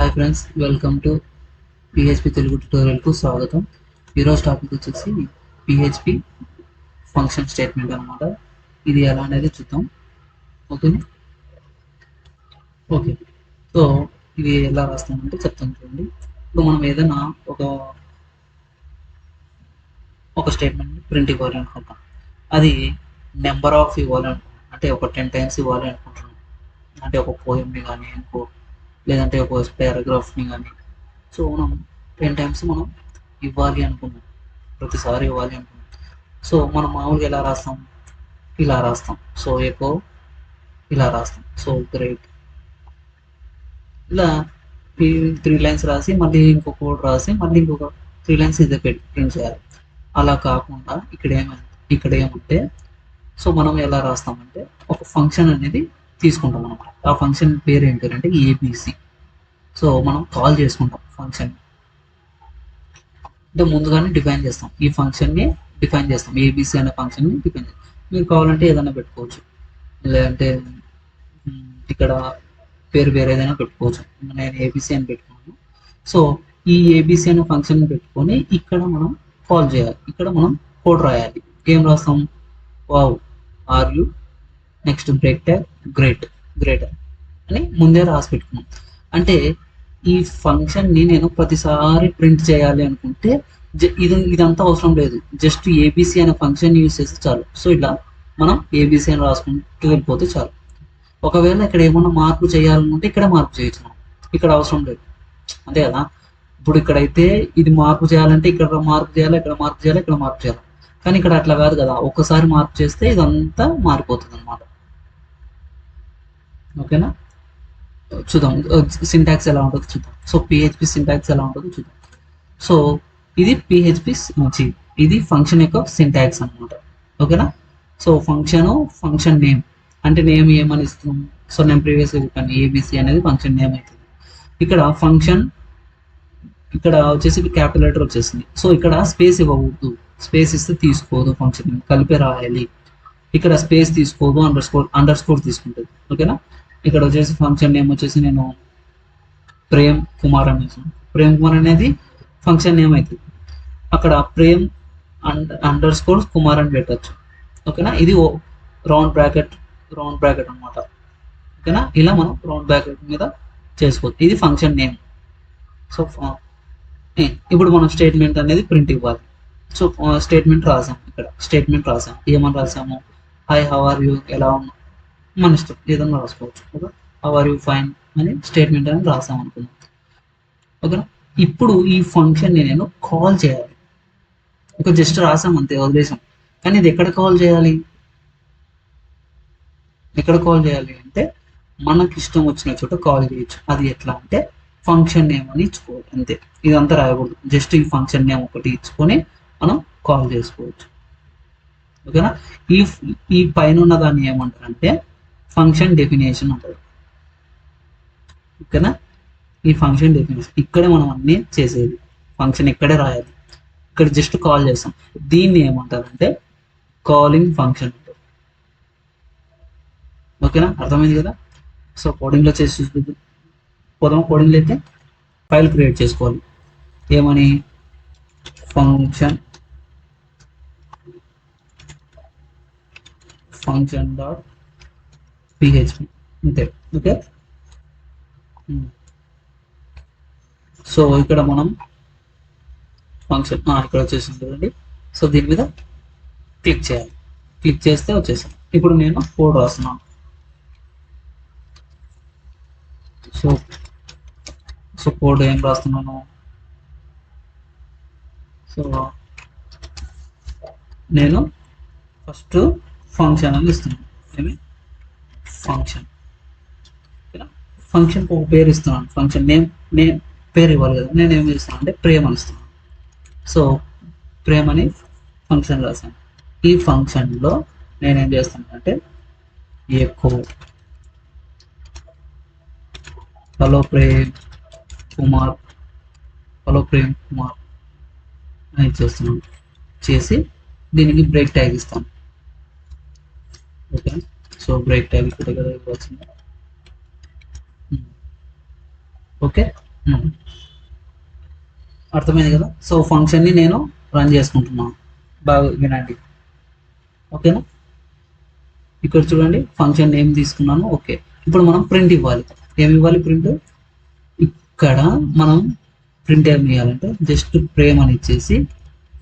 Hi friends, welcome to PHP Telugu ట్యూటోరియల్కు స్వాగతం. ఈరోజు టాపిక్ వచ్చేసి పిహెచ్పి ఫంక్షన్ స్టేట్మెంట్ అనమాట. ఇది ఎలా అనేది చూద్దాం. ఓకే ఓకే సో ఇది ఎలా రాస్తామంటే చెప్తాను చూడండి. ఇప్పుడు మనం ఏదైనా ఒక ఒక స్టేట్మెంట్ ప్రింట్ ఇవ్వాలి అనుకుంటాం. అది నెంబర్ ఆఫ్ ఇవ్వాలి అనుకుంటాం, అంటే ఒక 10 టైమ్స్ ఇవ్వాలి అనుకుంటున్నాం. అంటే ఒక పోయంని కానీ లేదంటే ఒక పారాగ్రాఫ్ని కానీ. సో మనం 10 టైమ్స్ మనం ఇవ్వాలి అనుకున్నాం, ప్రతిసారి ఇవ్వాలి అనుకున్నాం. సో మనం మామూలుగా ఎలా రాస్తాం, ఇలా రాస్తాం. సో ఎకో ఇలా రాస్తాం. సో గ్రేట్ ఇలా 3 లైన్స్ రాసి మళ్ళీ ఇంకొక కోడ్ రాసి మళ్ళీ ఇంకొక 3 లైన్స్ ఇదే పెట్టి ప్రింట్ చేయాలి. అలా కాకుండా ఇక్కడ ఏమంటే సో మనం ఎలా రాస్తామంటే ఒక ఫంక్షన్ అనేది తీసుకుంటాం అనమాట. ఆ ఫంక్షన్ పేరు ఏంటంటే ఏబిసి. సో మనం కాల్ చేసుకుంటాం ఫంక్షన్, అంటే ముందుగానే డిఫైన్ చేస్తాం. ఈ ఫంక్షన్ని డిఫైన్ చేస్తాం, ఏబిసి అనే ఫంక్షన్ని డిఫైన్ చేస్తాం. మీరు కావాలంటే ఏదైనా పెట్టుకోవచ్చు, లేదంటే ఇక్కడ పేరు వేరే ఏదైనా పెట్టుకోవచ్చు. నేను ఏబిసి అని పెట్టుకున్నాను. సో ఈ ఏబిసి అనే ఫంక్షన్ పెట్టుకొని ఇక్కడ మనం కాల్ చేయాలి. ఇక్కడ మనం కోడ్ రాయాలి. ఏం రాస్తాం, wow, are you, next break tag, great great అని ముందే రాసి పెట్టుకున్నాం. అంటే ఈ ఫంక్షన్ని నేను ప్రతిసారి ప్రింట్ చేయాలి అనుకుంటే ఇదంతా అవసరం లేదు. జస్ట్ ఏబిసి అనే ఫంక్షన్ యూజ్ చేస్తే చాలు. సో ఇలా మనం ఏబిసి అని రాసుకుంటూ వెళ్ళిపోతే చాలు. ఒకవేళ ఇక్కడ ఏమన్నా మార్పు చేయాలనుకుంటే ఇక్కడ మార్పు చేయొచ్చు. మనం ఇక్కడ అవసరం లేదు, అంతే కదా. ఇప్పుడు ఇక్కడైతే ఇది మార్పు చేయాలంటే ఇక్కడ మార్పు చేయాలి, ఇక్కడ మార్పు చేయాలి, ఇక్కడ మార్పు చేయాలి. కానీ ఇక్కడ అట్లా కాదు కదా, ఒక్కసారి మార్పు చేస్తే ఇదంతా మారిపోతుంది అనమాట. ఓకేనా, చూద్దాం సింటాక్స్ ఎలా ఉంటుందో చూద్దాం. సో పిహెచ్పి సింటాక్స్ ఎలా ఉంటుందో చూద్దాం. సో ఇది పిహెచ్పి, ఇది ఫంక్షన్ యొక్క సింటాక్స్ అనమాట. ఓకేనా. సో ఫంక్షన్ నేమ్ అంటే నేమ్ ఏమని ఇస్తున్నాం. సో నేను ప్రీవియస్గా చెప్పాను, ఏబిసి అనేది ఫంక్షన్ నేమ్ అవుతుంది. ఇక్కడ ఫంక్షన్ ఇక్కడ వచ్చేసి క్యాపిటల్ లెటర్ వచ్చేసింది. సో ఇక్కడ స్పేస్ ఇవ్వకూడదు, స్పేస్ ఇస్తే తీసుకోదు, ఫంక్షన్ కలిపే రాయాలి. ఇక్కడ స్పేస్ తీసుకోదు, అండర్ స్కోర్ తీసుకుంటుంది. ఓకేనా. ఇక్కడ వచ్చేసి ఫంక్షన్ నేమ్ వచ్చేసి నేను ప్రేమ్ కుమార్ అనేసి, ప్రేమ్ కుమార్ అనేది ఫంక్షన్ నేమ్ అవుతుంది. అక్కడ ప్రేమ్ అండర్ స్కోర్ కుమార్ అని పెట్టచ్చు. ఓకేనా. ఇది రౌండ్ బ్రాకెట్ అనమాట. ఓకేనా. ఇలా మనం రౌండ్ బ్రాకెట్ మీద చేసుకోవచ్చు. ఇది ఫంక్షన్ నేమ్. సో ఇప్పుడు మనం స్టేట్మెంట్ అనేది ప్రింట్ ఇవ్వాలి. సో స్టేట్మెంట్ రాసాం, ఇక్కడ స్టేట్మెంట్ రాసాం. ఏమని రాసాము, హాయ్ హౌ ఆర్ యూ, ఎలా ఉన్నాం, మన ఇష్టం ఏదన్నా రాసుకోవచ్చు. Okay, how are you, fine అని స్టేట్మెంట్ అని రాసాం అనుకున్నాం. ఓకేనా. ఇప్పుడు ఈ ఫంక్షన్ని నేను కాల్ చేయాలి. ఒక జస్ట్ రాసాం అంతే, వదిలేసాం. కానీ ఇది ఎక్కడ కాల్ చేయాలి అంటే మనకి ఇష్టం వచ్చిన చోట కాల్ చేయొచ్చు. అది ఎట్లా అంటే ఫంక్షన్ నేమ్ అని ఇచ్చుకోవాలి అంతే. ఇదంతా రాయకూడదు, జస్ట్ ఈ ఫంక్షన్ నేమ్ ఒకటి ఇచ్చుకొని మనం కాల్ చేసుకోవచ్చు. ఓకేనా. ఈ పైన ఉన్న దాన్ని ఏమంటారంటే ఫంక్షన్ డెఫినేషన్ అంటారు. ఓకేనా. ఈ ఫంక్షన్ డెఫినేషన్ ఇక్కడే మనం అన్ని చేసేది, ఫంక్షన్ ఇక్కడే రాయాలి. ఇక్కడ జస్ట్ కాల్ చేస్తాం. దీన్ని ఏమంటారంటే కాలింగ్ ఫంక్షన్ అంటారు. ఓకేనా, అర్థమైంది కదా. సో కోడింగ్లో చేసి కోడింగ్లో అయితే ఫైల్ క్రియేట్ చేసుకోవాలి. ఏమని, ఫంక్షన్ డాట్ పిహెచ్పి అంతే. ఓకే. సో ఇక్కడ మనం ఫంక్షన్ ఇక్కడ వచ్చేసింది చూడండి. సో దీని మీద క్లిక్ చేయాలి. క్లిక్ చేస్తే వచ్చేసాం. ఇప్పుడు నేను కోడ్ రాస్తున్నాను. సో కోడ్ ఏం రాస్తున్నాను, సో నేను ఫస్ట్ ఫంక్షన్ అని ఇస్తున్నాను. ఏమి ఫంక్షన్ ఒక పేరు ఇస్తున్నాను. ఫంక్షన్ నేమ్ పేరు ఇవ్వాలి కదా. నేను ఏమి ఇస్తున్నాను అంటే ప్రేమ్ అని ఇస్తున్నాను. సో ప్రేమ్ అని ఫంక్షన్ రాశాను. ఈ ఫంక్షన్లో నేనేం చేస్తానంటే ఎకో హలో ప్రేమ్ కుమార్ అని చేస్తున్నాను. చేసి దీనికి బ్రేక్ ట్యాగ్ ఇస్తాను. ఓకే. సో బ్రేక్ ట్యాగ్ ఇక్కడ కదా ఇవ్వాల్సింది. ఓకే. అర్థమైంది కదా. సో ఫంక్షన్ని నేను రన్ చేసుకుంటున్నాను, బాగా వినండి. ఓకేనా, ఇక్కడ చూడండి ఫంక్షన్ నేమ్ తీసుకున్నాను. ఓకే, ఇప్పుడు మనం ప్రింట్ ఇవ్వాలి. ఏమి ఇవ్వాలి ప్రింట్? ఇక్కడ మనం ప్రింట్ ఏమి ఇవ్వాలంటే జస్ట్ ప్రేమ్ అని ఇచ్చేసి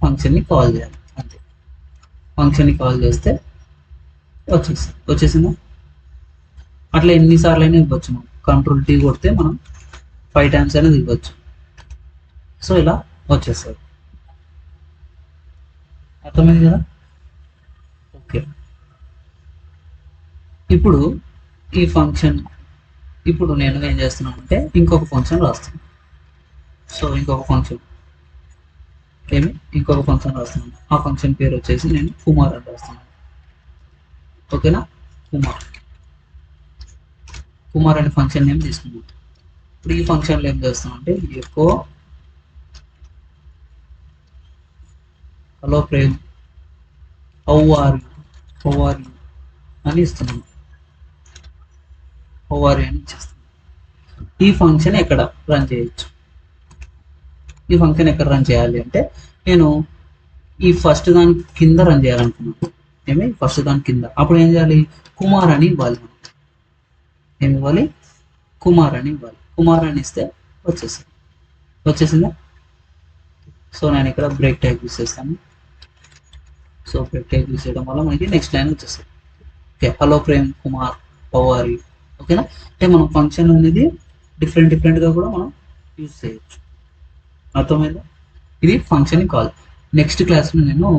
ఫంక్షన్ని కాల్ చేయాలి అంతే. ఫంక్షన్ని కాల్ చేస్తే వచ్చేసిందా? అట్లా ఎన్నిసార్లు అయినా ఇవ్వచ్చు. మనం కంట్రోల్ T కొడితే మనం 5 times అనేది ఇవ్వచ్చు. సో ఇలా వచ్చేస్తుంది. అర్థమైంది కదా. ఓకే, ఇప్పుడు ఈ ఫంక్షన్, ఇప్పుడు నేను ఏం చేస్తున్నాను అంటే ఇంకొక ఫంక్షన్ రాస్తున్నాను. సో ఇంకొక ఫంక్షన్ రాస్తున్నాను. ఆ ఫంక్షన్ పేరు వచ్చేసి నేను కుమార్ అని రాస్తున్నాను. ఓకేనా, కుమార్ అనే ఫంక్షన్ నేమ్ తీసుకున్నాను. ఇప్పుడు ఈ ఫంక్షన్లో ఏం చేస్తున్నాం అంటే echo hello Prem how are you అని ఇస్తున్నాను. హౌ ఆర్ యూ అని ఇచ్చేస్తాను. ఈ ఫంక్షన్ ఎక్కడ రన్ చేయొచ్చు? ఈ ఫంక్షన్ ఎక్కడ రన్ చేయాలి అంటే నేను ఈ ఫస్ట్ దాని కింద రన్ చేయాలనుకున్నాను. ఫస్ట్ దాని కింద. అప్పుడు ఏం చేయాలి? కుమార్ అని ఇవ్వాలి. మనం ఏమి ఇవ్వాలి? కుమార్ అని ఇవ్వాలి. కుమార్ అని ఇస్తే వచ్చేసిందా? సో నేను ఇక్కడ బ్రేక్ ట్యాగ్ యూస్ చేస్తాను. సో బ్రేక్ ట్యాగ్ యూస్ చేయడం వల్ల మనకి నెక్స్ట్ లైన్ వచ్చేస్తుంది. Okay, hello Prem Kumar how are you. ఓకేనా, అంటే మనం ఫంక్షన్ అనేది డిఫరెంట్గా కూడా మనం యూజ్ చేయొచ్చు. అర్థమైందా? ఇది ఫంక్షన్ కాల్. నెక్స్ట్ క్లాస్లో నేను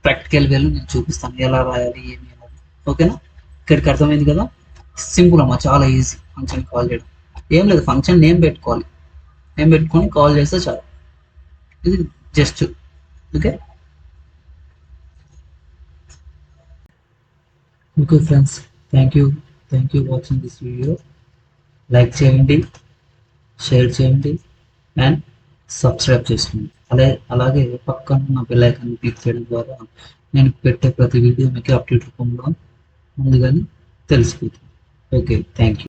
ప్రాక్టికల్ వేలో నేను చూపిస్తాను ఎలా రాయాలి ఏమి అనేది. ఓకేనా, ఇక్కడికి అర్థమైంది కదా. సింపుల్ అమ్మా, చాలా ఈజీ ఫంక్షన్ కాల్ చేయడం. ఏం లేదు, ఫంక్షన్ నేమ్ పెట్టుకోవాలి. నేమ్ పెట్టుకొని కాల్ చేస్తే చాలు. ఇది just okay. Okay friends, thank you watching this video. Like చేయండి, షేర్ చేయండి అండ్ సబ్స్క్రైబ్ చేసుకోండి. అలాగే పక్కన ఉన్న బెల్ ఐకాన్ క్లిక్ చేయడం ద్వారా నేను పెట్టే ప్రతి వీడియో మీకు అప్డేట్ రూపంలో ముందుగానే తెలిసిపోతుంది. Okay, thank you.